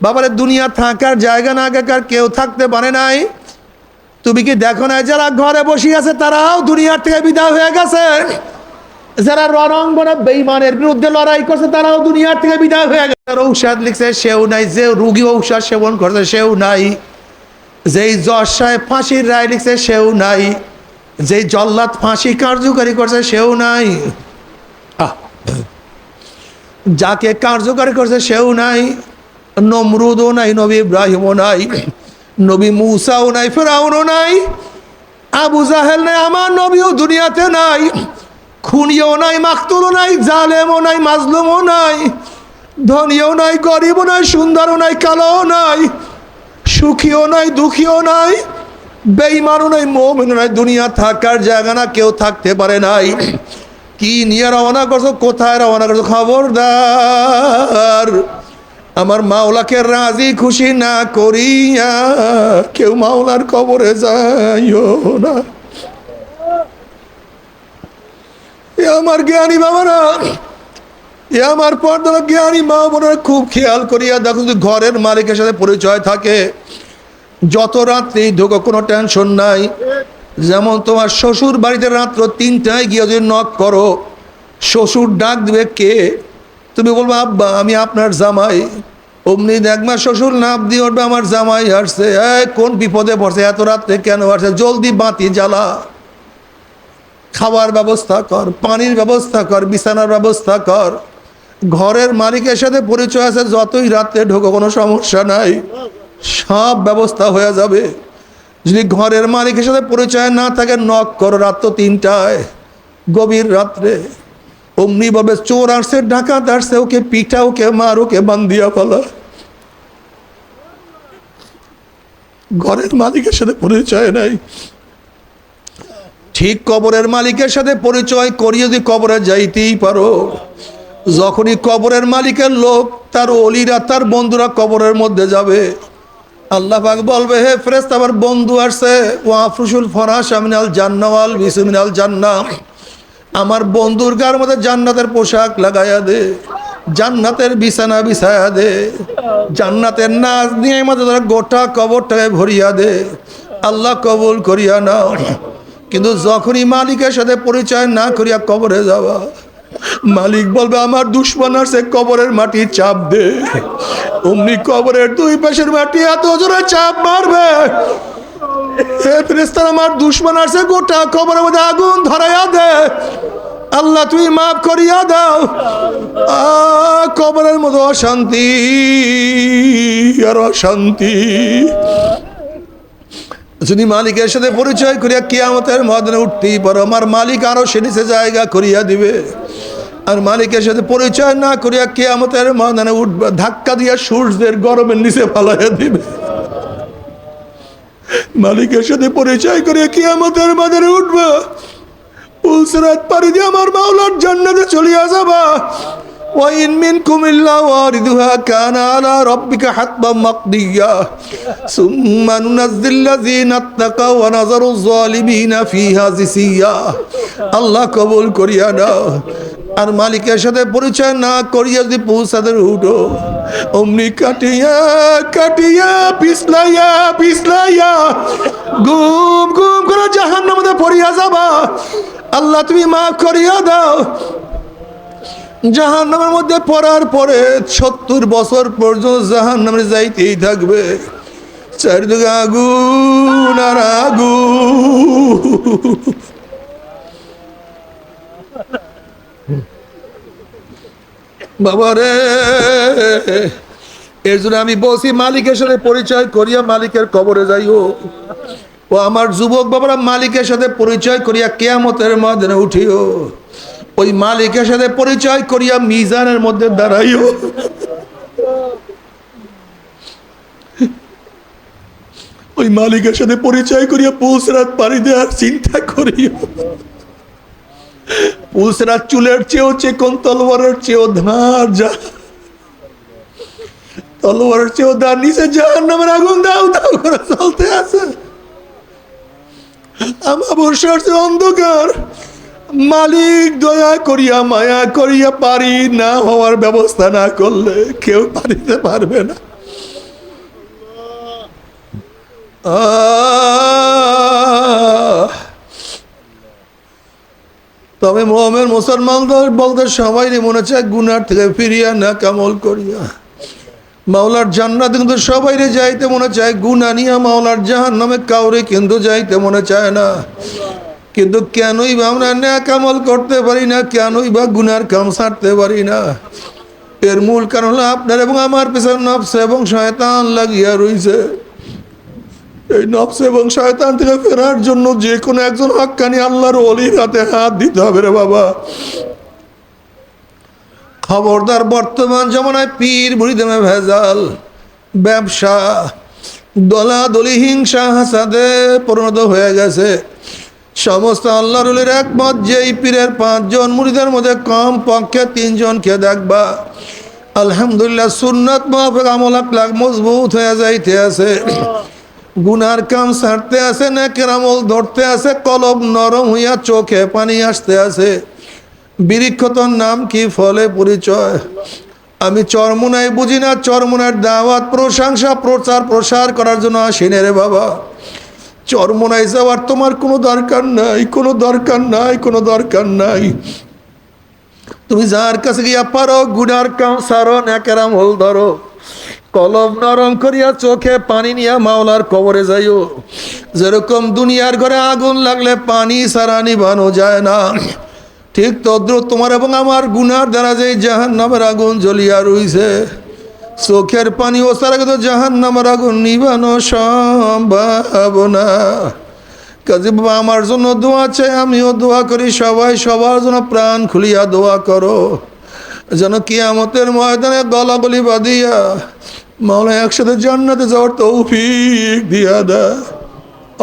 বাবারে দুনিয়া থাকার জায়গা না থাকার কেউ থাকতে পারে নাই। তুমি কি দেখো না যারা ঘরে বসে আছে তারাও দুনিয়ার থেকে বিদায় হয়ে গেছে, যারা রণাঙ্গনে বেঈমানের বিরুদ্ধে লড়াই করছে তারাও দুনিয়ার থেকে বিদায় হয়ে গেছে। ঔষধ লিখছে সেও নাই, যে রুগী ঔষধ সেবন করছে সেও নাই, যেই জজ সাহেব ফাঁসির রায় লিখছে সেও নাই, যেই জল্লাদ ফাঁসি কার্যকারী করছে সেও নাই, যাকে কার্যকারী করছে সেও নাই। নমরুদও নাই, নবী ইব্রাহিমও নাই, নবী মুসাও নাই, ফেরাউনও নাই, আবু জাহেল নাই, আমার নবীও দুনিয়াতে নাই। খুনিও নাই, মাকতুলও নাই, জালেমও নাই, মাজলুমও নাই, ধনীও নাই, গরিবও নাই, সুন্দরও নাই, কালোও নাই, সুখীও নাই, দুঃখীও নাই, বেঈমানও নাই, মুমিনও নাই। দুনিয়া থাকার জায়গা না, কেউ থাকতে পারে নাই। কি নিয়ে রওনা করছো, কোথায় রওনা করছো? খবরদার, আমার মাওলাকে রাজি খুশি না করিয়া কেউ মাওলার কবরে যাইও না। আমার জ্ঞানী বাবারা, আমার পর্দার জ্ঞানী মা বোনেরা, খুব খেয়াল করিয়া দেখো, যদি ঘরের মালিকের সাথে পরিচয় থাকে, যত রাত্রি ঢোকো কোনো টেনশন নাই। যেমন তোমার শ্বশুর বাড়িতে রাত্র 3টায় গিয়ে যদি নক করো, শ্বশুর ডাক দিবে কে, তুমি বলবো আব্বা আমি আপনার জামাই। অমনি দেখবা শ্বশুর নাপ দিয়ে উঠবে আমার জামাই আসছে, কোন বিপদে পড়ছে, এত রাত্রে কেন আসছে, জলদি বাতি জ্বালা, খাবার ব্যবস্থা কর, পানির ব্যবস্থা কর, বিছানার ব্যবস্থা কর। ঘরের মালিকের সাথে পরিচয় আছে, যতই রাত্রে ঢোকো কোনো সমস্যা নাই, সব ব্যবস্থা হয়ে যাবে। যদি ঘরের মালিকের সাথে পরিচয় না থাকে, নক করো রাত্র 3টায়, গভীর রাত্রে। অমনি ভাবে চোর আসছে, ডাকাত আসছে, ওকে পিঠা, ওকে মার, ওকে বান্ধিয়া ফেলা। ঘরের মালিকের সাথে পরিচয় নাই, ঠিক কবরের মালিকের সাথে পরিচয় করিয়ে যদি কবরে যাইতেই পারো, যখনই কবরের মালিকের লোক, তার ওলিরা, তার বন্ধুরা কবরের মধ্যে যাবে, আল্লাহ পাক বলবে হে ফেরেশতা আমার বন্ধু আসছে, ওয়া আফরুশুল ফরাশা মিনাল জান্নাহ ওয়াল বিসু মিনাল জান্নাহ, আমার বন্ধুর গায়ের মধ্যে জান্নাতের পোশাক লাগাইয়া দে, জান্নাতের বিছানা বিছায়া দে, জান্নাতের নাজ নিয়ে আমাদের গোটা কবরটাকে ভরিয়া দে, আল্লাহ কবুল করিয়া নাও। কিন্তু যখনই মালিকের সাথে পরিচয় না করিয়া কবরে যাওয়া, মালিক বলবে আমার দুশ্মন আসছে, কবরের মাটি চাপ দে। অমনি কবরের দুই পাশের মাটি এত জোরে চাপ মারবে, হে ফেরেশতা আমার দুশ্মন আসছে, গোটা কবরের মধ্যে আগুন ধরাইয়া দে, আল্লাহ তুই মাফ করিয়া দাও। কবরের মধ্যে অশান্তি আর অশান্তি। যদি মালিকের সাথে পরিচয় করিয়া কিয়ামতের ময়দানে উঠতেই পারো, আমার মালিক আরো সে নিচে জায়গা করিয়া দিবে। আর মালিকের সাথে পরিচয় না করিয়া কিয়ামতের ময়দানে উঠবে, ধাক্কা দিয়া সূর্যের গরমের নিচে ফালাইয়া দিবে। মালিকের সাথে পরিচয় করিয়া কিয়ামতের ময়দানে উঠবে, পুলসিরাত পাড়ি দিয়ে আমার মাওলার জান্নাতে চলিয়া যাবা। وَإِن مِّنكُمْ إِلَّا وَارِدُهَا كَانَ عَلَى رَبِّكَ حَتْمًا مَّقْضِيًّا ثُمَّ نُنَجِّي الَّذِينَ اتَّقَوْا وَنَذَرُ الظَّالِمِينَ فِيهَا جِثِيًّا। আল্লাহ কবুল করিয়া নাও। আর মালিকের সাথে পরিচয় না করিয়া যদি পৌঁছাতে উঠো, অমনি কাটিয়া কাটিয়া পিছলাইয়া পিছলাইয়া গুম গুম করে জাহান্নামের মধ্যে পড়িয়া যাবা। আল্লাহ তুমি মাফ করিয়া দাও। জাহান্নামের মধ্যে পড়ার পরে 70 বছর পর্যন্ত জাহান্নামে যাইতেই থাকবে, চারিদিকে আগুন আর আগুন। বাবারে, এর জন্য আমি বলছি মালিকের সাথে পরিচয় করিয়া মালিকের কবরে যাইও। ও আমার যুবক বাবারা, মালিকের সাথে পরিচয় করিয়া কিয়ামতের ময়দানে উঠিও। ওই মালিকের সাথে পরিচয় করিয়া মিজানের মধ্যে দাঁড়াইও। ওই মালিকের সাথে পরিচয় করিয়া পুলসিরাত পাড়ি দেওয়ার চিন্তা করিও। পুলসিরাত চুলের চেয়েও চিকন, তলোয়ারের চেয়েও ধার, যা তলোয়ারের চেয়েও ধার, নিচে জাহান্নামের আগুন দাও দাও করে চলতে আছে। আমার বর্ষার চেয়ে অন্ধকার। মালিক দয়া করিয়া মায়া করিয়া পারি না হওয়ার ব্যবস্থা না করলে কেউ পারিতে পারবে না। আহ! তবে মোহামের মুসলমানদের বলতে সবাই মনে চায় গুনার থেকে ফিরিয়া না কামল করিয়া মাওলার জান্নাত কিন্তু সবাই যাইতে মনে চায়, গুনাহ নিয়া মাওলার জাহান্নামে কাউরে কিন্তু যাইতে মনে চায় না। কিন্তু কেনই বা আমরা নেক আমল করতে পারি না, কেনই বা গুনার কাম ছাড়তে পারি না? এর মূল কারণ হলো আপনার এবং আমার পেছনে নফস এবং শয়তান লাগিয়া রইছে। এই নফস এবং শয়তান থেকে ফেরার জন্য যে কোনো একজন হক্কানি আল্লাহর ওলির হাতে হাত দিতে হবে রে বাবা। খবরদার, বর্তমান জামানায় পীর মুরিদে ভেজাল, ব্যবসা, দলাদলি, হিংসা হাসাদে পরিণত হয়ে গেছে। সমস্ত আল্লাহর ওলির একমত যে এই পীরের 5 জন মুরিদের মধ্যে কম পক্ষে 3 জনকে দেখবা আলহামদুলিল্লাহ সুন্নাত মুআফিক আমল আকলাক মজবুত হয়ে যাইতে আছে, গুনার কাম ছাড়তে আছে, নেকের আমল ধরতে আছে, কলব নরম হইয়া চোখে পানি আসতে আছে। বৃক্ষতর নাম কি, ফলে পরিচয়। আমি চরমুনাই বুঝি না, চরমুনার দাওয়াত প্রশংসা প্রচার প্রসার করার জন্য আসিনি রে বাবা। চরমুনাই যাওয়ার তোমার কোনো দরকার নাই, কোনো দরকার নাই, কোনো দরকার নাই। তুমি যার কাছে গিয়া পারো গুনার কাম সারো, নেকের আমল ধরো, কলম নরম করিয়া চোখে পানি নিয়া মাওলার কবরে যাইও। যেরকম দুনিয়ার ঘরে আগুন লাগলে পানি ছাড়া নিভানো যায় না, ঠিক তদ্রুপ তোমার এবং আমার গুনার দ্বারা যে জাহান্নামের আগুন জ্বলিয়া রইছে, চোখের পানি ও ছাড়া কিন্তু জাহান্নামের আগুন নিভানো সম্ভব না। কাজে বাবা আমার জন্য দোয়া চাই, আমিও দোয়া করি, সবাই সবার জন্য প্রাণ খুলিয়া দোয়া করো, যেন কিয়ামতের ময়দানে গলাগলি বাঁধিয়া মাওলা একসাথে জান্নাতে যাওয়ার তৌফিক দিয়া দেয়।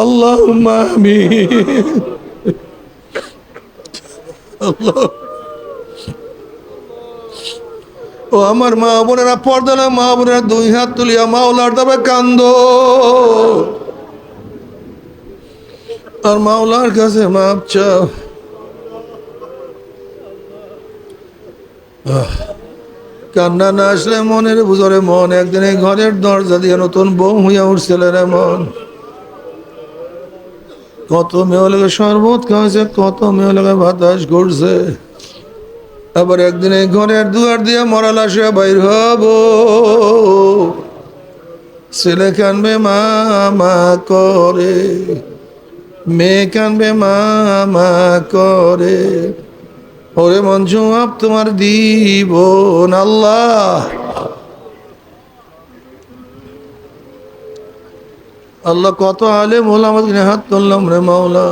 আল্লাহুম্মা আমিন। আল্লাহ। ও আমার মা বোনেরা, পর্দালা মা বোনেরা, 2 হাত তুলিয়া মাওলার তবে কান্দো আর মাওলার কাছে মাপ চাও। কান্না না আসলে মনের বুঝরে মন একদিন এই ঘরের দরজা দিয়ে নতুন বউ হইয়া উঠছিল রে মন। কত মেয়ে লেগে শরবত খাওয়াছে, কত মেয়ে লেগে বাতাস ঘুরছে, আবার একদিন এই ঘরের দুয়ার দিয়ে মরা লাশে বাইর হব। ছেলে কানবে মামা করে, মেয়ে কানবে মামা করে, ওরে মন জবাব তোমার দিব না। আল্লাহ আল্লাহ কত আলেম ওলামার হাত তুললাম রে মাওলা।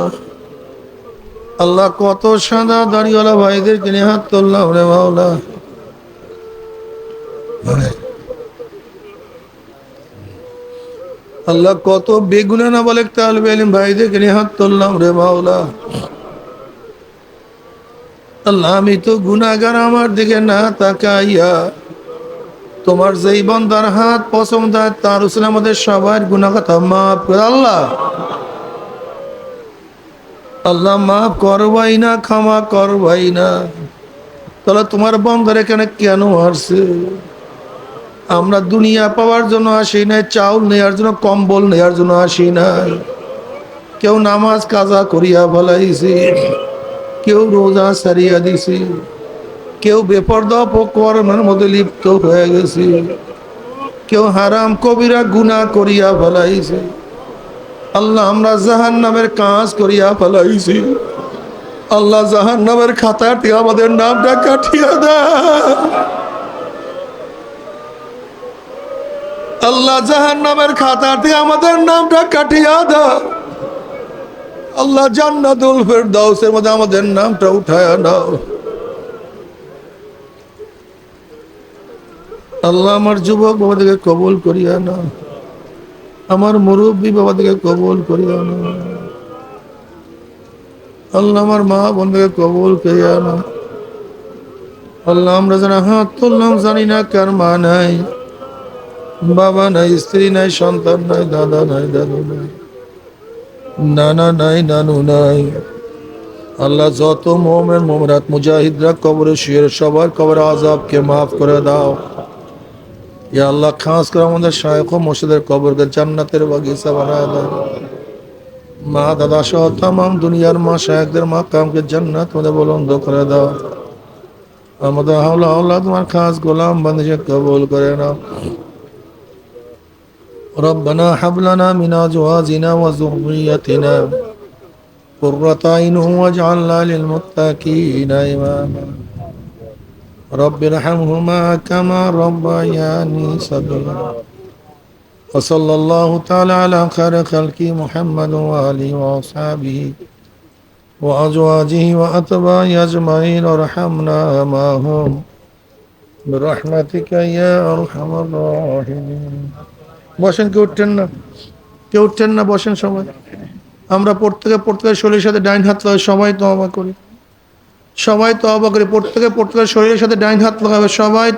আল্লাহ কত সাদা দাড়িওয়ালা ভাইদের কিনে হাত তুললাম রে মাওলা। আল্লাহ কত বেগুনা না বলে তালবে ইলম ভাইদের কিনে হাত তুললাম রে মাওলা। আল্লাহ আমি তো গুনাহগার, আমার দিকে না তাকাইয়া তোমার যেই বান্দার হাত পছন্দ হয় তার উসিলা আমাদের সবার গুনাহ কথা মাফ করে। আল্লাহ আল্লাহ মাফ করবাই না, ক্ষমা করবাই না। তাহলে তোমার বান্দার এখানে কেন আসছে? আমরা দুনিয়া পাওয়ার জন্য আসি নাই, চাউল নেওয়ার জন্য, কম্বল নেওয়ার জন্য আসি নাই। কেউ নামাজ কাজা করিয়া ফেলাইছি, কেউ রোজা সারিয়া দিছি, কেউ বেপরদা কর্মের মধ্যে লিপ্ত হয়ে গেছি, কেউ হারাম কবিরা গুনাহ করিয়া ফেলাইছে। আল্লাহ আমরা জাহান্নামের কাজ করিয়া ফেলাইছি। আল্লাহ জাহান্নামের খাতাটি আমাদের নামটা কাটিয়া দেয়। আল্লাহ জাহান্নামের খাতাটি আমাদের নামটা কাটিয়া দেয়। আল্লাহ জান্নাতুল ফেরদাউসের মধ্যে আমাদের নামটা উঠায়া নাও। আল্লাহ আমার যুবক বাবাদেরকে কবুল করিয়া না, আমার মুরব্বী বাবাদেরকে কবুল করিয়া না। আল্লাহ আমার মা বোনদেরকে কবুল করিয়া না। আল্লাহ আমরা যারা হাত তুললাম জানি না কার মা নাই, বাবা নাই, স্ত্রী নাই, সন্তান নাই, দাদা নাই, দাদু নাই, নানা নাই, নানু নাই। আল্লাহ যত মোমেন মোমরাত মুজাহিদরা কবরে শুয়ে সবার কবর আযাবকে মাফ করে দাও। ইয়া আল্লাহ খাস করে আমাদের শায়খ ও মুর্শিদের কবরকে জান্নাতের বাগিচা বানায় দাও। মা দাদা সহ তামাম দুনিয়ার মা শায়খদের মাকামকে জান্নাত মধ্যে বুলন্দ করে দাও। আমাদের হাওলা হাওলা তোমার খাস গোলাম বান্দিকে কবুল করে নাও। ربنا هب لنا من ازواجنا وذريتنا قرة اعين واجعلنا للمتقين اماما رب ارحمهما كما ربياني صغيرا وصلى الله تعالى على خير خلقه محمد وآله وأصحابه وأزواجه وأتباعه أجمعين وارحمنا معهم برحمتك يا أرحم الراحمين। বসেন, কেউ উঠছেন না, কেউ উঠছেন না, বসেন সবাই। আমরা প্রত্যেকের শরীরের সাথে ডাইন হাত লাগাই, সবাই তওবা করি, সবাই তওবা করি, প্রত্যেকের শরীরের সাথে ডাইন হাত লাগাবে সবাই।